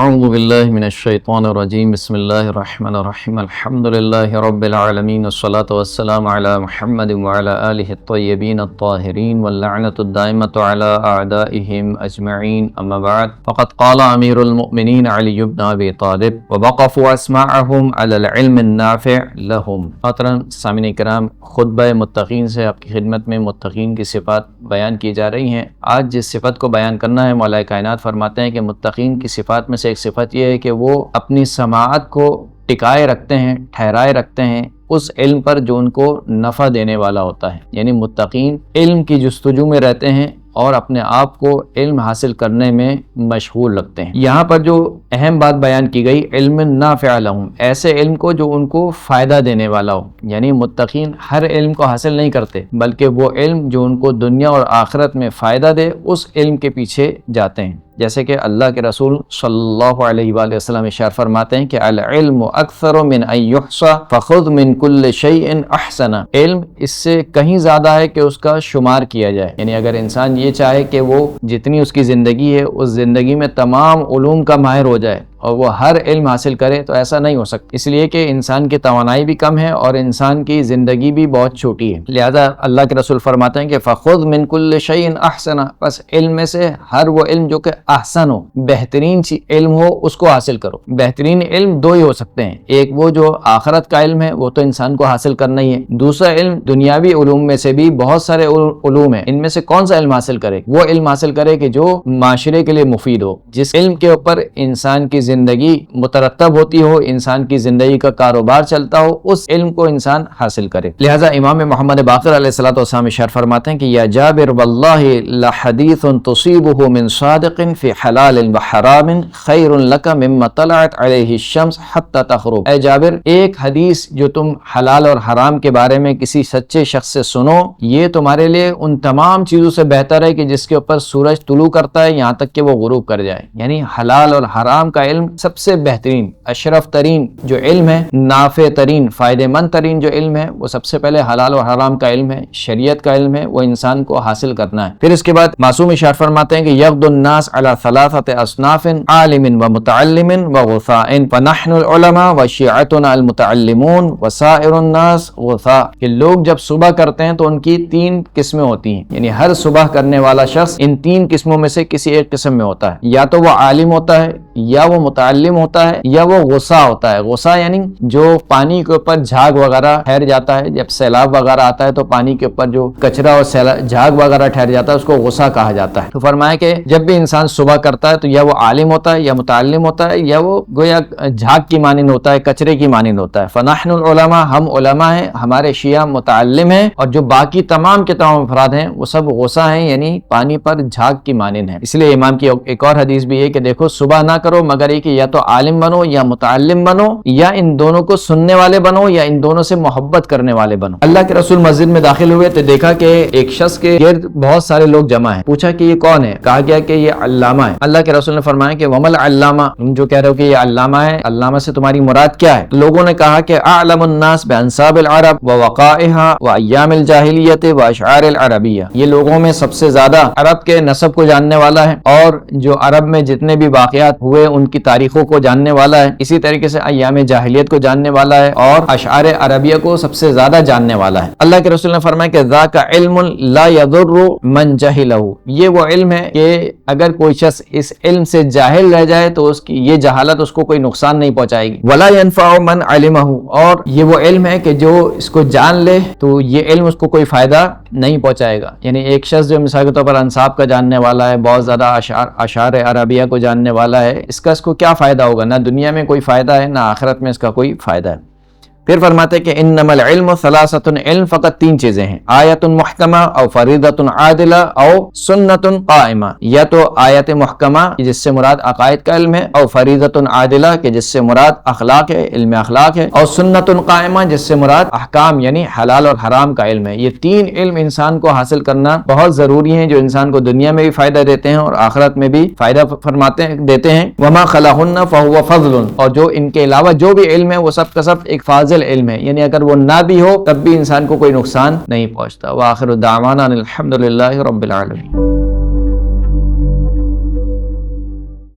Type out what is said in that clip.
اعوذ باللہ من الشیطان الرجیم بسم اللہ الرحمن الرحیم الحمد للہ رب العالمین والصلاة والسلام علی محمد وعلی آلہ الطیبین الطاہرین واللعنۃ الدائمۃ علی اعدائہم اجمعین اما بعد فقد قال امیر المؤمنین علی بن ابی طالب ووقفوا اسماعهم علی العلم النافع لهم۔ محترم سامعین کرام، خطبہ متقین سے آپ کی خدمت میں متقین کی صفات بیان کی جا رہی ہیں۔ آج جس صفت کو بیان کرنا ہے، مولا کائنات فرماتے ہیں کہ متقین کی صفات میں سے ایک صفت یہ ہے کہ وہ اپنی سماعت کو ٹکائے رکھتے ہیں، ٹھہرائے رکھتے ہیں اس علم پر جو ان کو نفع دینے والا ہوتا ہے۔ یعنی متقین علم کی جستجو میں رہتے ہیں اور اپنے آپ کو علم حاصل کرنے میں مشغول رکھتے ہیں۔ یہاں پر جو اہم بات بیان کی گئی، علم نافع لہم، ایسے علم کو جو ان کو فائدہ دینے والا ہو۔ یعنی متقین ہر علم کو حاصل نہیں کرتے، بلکہ وہ علم جو ان کو دنیا اور آخرت میں فائدہ دے اس علم کے پیچھے جاتے ہیں۔ جیسے کہ اللہ کے رسول صلی اللہ علیہ وآلہ وسلم ارشاد فرماتے ہیں کہ العلم اکثر من ان یحصى فخذ من کل شیء احسن، علم اس سے کہیں زیادہ ہے کہ اس کا شمار کیا جائے۔ یعنی اگر انسان یہ چاہے کہ وہ جتنی اس کی زندگی ہے اس زندگی میں تمام علوم کا ماہر ہو جائے اور وہ ہر علم حاصل کرے، تو ایسا نہیں ہو سکتا، اس لیے کہ انسان کی توانائی بھی کم ہے اور انسان کی زندگی بھی بہت چھوٹی ہے۔ لہذا اللہ کے رسول فرماتے ہیں کہ فخذ من کل شیء احسن، بس علم میں سے ہر وہ علم جو کہ احسن ہو، بہترین علم ہو، اس کو حاصل کرو۔ بہترین علم دو ہی ہو سکتے ہیں، ایک وہ جو آخرت کا علم ہے، وہ تو انسان کو حاصل کرنا ہی ہے۔ دوسرا علم دنیاوی علوم میں سے بھی بہت سارے علوم ہیں، ان میں سے کون سا علم حاصل کرے؟ وہ علم حاصل کرے کہ جو معاشرے کے لیے مفید ہو، جس علم کے اوپر انسان کی زندگی مترتب ہوتی ہو، انسان کی زندگی کا کاروبار چلتا ہو، اس علم کو انسان حاصل کرے۔ لہذا امام محمد باقر علیہ الصلوۃ والسلام ارشاد فرماتے ہیں کہ یا جابر واللہ لحدیث تصیبہ من صادق فی حلال وحرام خیر لک مما طلعت علیہ الشمس حتی تغرب۔ اے جابر، ایک حدیث جو تم حلال اور حرام کے بارے میں کسی سچے شخص سے سنو، یہ تمہارے لیے ان تمام چیزوں سے بہتر ہے کہ جس کے اوپر سورج طلوع کرتا ہے یہاں تک کہ وہ غروب کر جائے۔ یعنی حلال اور حرام کا علم سب سے بہترین، اشرف ترین جو علم ہے، نافع ترین، فائدہ مند ترین جو علم ہے، وہ سب سے پہلے حلال اور حرام کا علم ہے، شریعت کا علم ہے، وہ انسان کو حاصل کرنا ہے۔ پھر اس کے بعد معصوم ارشاد فرماتے ہیں کہ یغدو الناس علی ثلاثۃ اصناف عالم ومتعلم وغثاء فنحن العلماء وشیعتنا المتعلمون وسائر الناس غثاء، کہ لوگ جب صبح کرتے ہیں تو ان کی تین قسمیں ہوتی ہیں۔ یعنی ہر صبح کرنے والا شخص ان تین قسموں میں سے کسی ایک قسم میں ہوتا ہے، یا تو وہ عالم ہوتا ہے، یا وہ متعلم ہوتا ہے، یا وہ غصہ ہوتا ہے۔ غصہ یعنی جو پانی کے اوپر جھاگ وغیرہ ٹھہر جاتا ہے، جب سیلاب وغیرہ آتا ہے تو پانی کے اوپر جو کچرا اور جھاگ وغیرہ ٹھہر جاتا ہے اس کو غصہ کہا جاتا ہے۔ تو فرمایا کہ جب بھی انسان صبح کرتا ہے تو یا وہ عالم ہوتا ہے، یا متعلم ہوتا ہے، یا وہ گویا جھاگ کی مانند ہوتا ہے، کچرے کی مانند ہوتا ہے۔ فنحن العلماء، ہم علماء ہیں، ہمارے شیعہ متعلم ہیں، اور جو باقی تمام کے تمام افراد ہیں وہ سب غصہ ہیں، یعنی پانی پر جھاگ کی مانند ہیں۔ اس لیے امام کی ایک اور حدیث بھی ہے کہ دیکھو صبح نہ کرو مگر یہ کہ یا تو عالم بنو یا متعلم بنو، یا ان دونوں کو سننے والے بنو، یا ان دونوں سے محبت کرنے والے بنو۔ اللہ کے رسول مسجد میں داخل ہوئے تو دیکھا کہ ایک شخص کے گرد بہت سارے لوگ جمع ہیں۔ پوچھا کہ یہ کون ہے؟ کہا گیا کہ یہ علامہ ہے۔ اللہ کے رسول نے فرمایا کہ ومل علامہ، تم جو کہہ رہے ہو کہ یہ علامہ ہے، علامہ سے تمہاری مراد کیا ہے؟ لوگوں نے کہا کہ اعلم الناس بانصاب العرب ووقائها وایام الجاہلیت واشعار العربیہ، یہ لوگوں میں سب سے زیادہ عرب کے نسب کو جاننے والا ہے، اور جو عرب میں جتنے بھی واقعات ہوئے ان کی تاریخوں کو جاننے والا ہے، اسی طریقے سے ایام جاہلیت کو جاننے والا ہے، اور اشعار عربیہ کو سب سے زیادہ جاننے والا ہے۔ اللہ کے رسول نے فرمایا کہ ذاک علم لا یضر من جہلہ، یہ وہ علم ہے کہ اگر کوئی شخص اس علم سے جاہل رہ جائے تو اس کی یہ جہالت اس کو کوئی نقصان نہیں پہنچائے گی۔ ولا ينفع من علمہ، اور یہ وہ علم ہے کہ جو اس کو جان لے تو یہ علم اس کو کوئی فائدہ نہیں پہنچائے گا۔ یعنی ایک شخص جو مثال کے طور پر انصاب کا جاننے والا ہے، بہت زیادہ اشعار عربیہ کو جاننے والا ہے، اس کو کیا فائدہ ہوگا؟ نہ دنیا میں کوئی فائدہ ہے، نہ آخرت میں اس کا کوئی فائدہ ہے۔ پھر فرماتے کہ انما العلم ثلاثۃ، علم فقط تین چیزیں ہیں، آیت محکمہ او فریضۃ عادلہ او سنت قائمہ، یا تو آیت محکمہ جس سے مراد عقائد کا علم ہے، او فریضۃ عادلہ کہ جس سے مراد اخلاق ہے، علم اخلاق ہے، اور سنت قائمہ جس سے مراد احکام یعنی حلال اور حرام کا علم ہے۔ یہ تین علم انسان کو حاصل کرنا بہت ضروری ہیں، جو انسان کو دنیا میں بھی فائدہ دیتے ہیں اور آخرت میں بھی فائدہ دیتے ہیں۔ وما خلاہن فہو فضل، اور جو ان کے علاوہ جو بھی علم ہے وہ سب کا سب ایک فاضل علم ہے، یعنی اگر وہ نہ بھی ہو تب بھی انسان کو کوئی نقصان نہیں پہنچتا۔ وآخر دعوانا الحمد للہ رب العالمین۔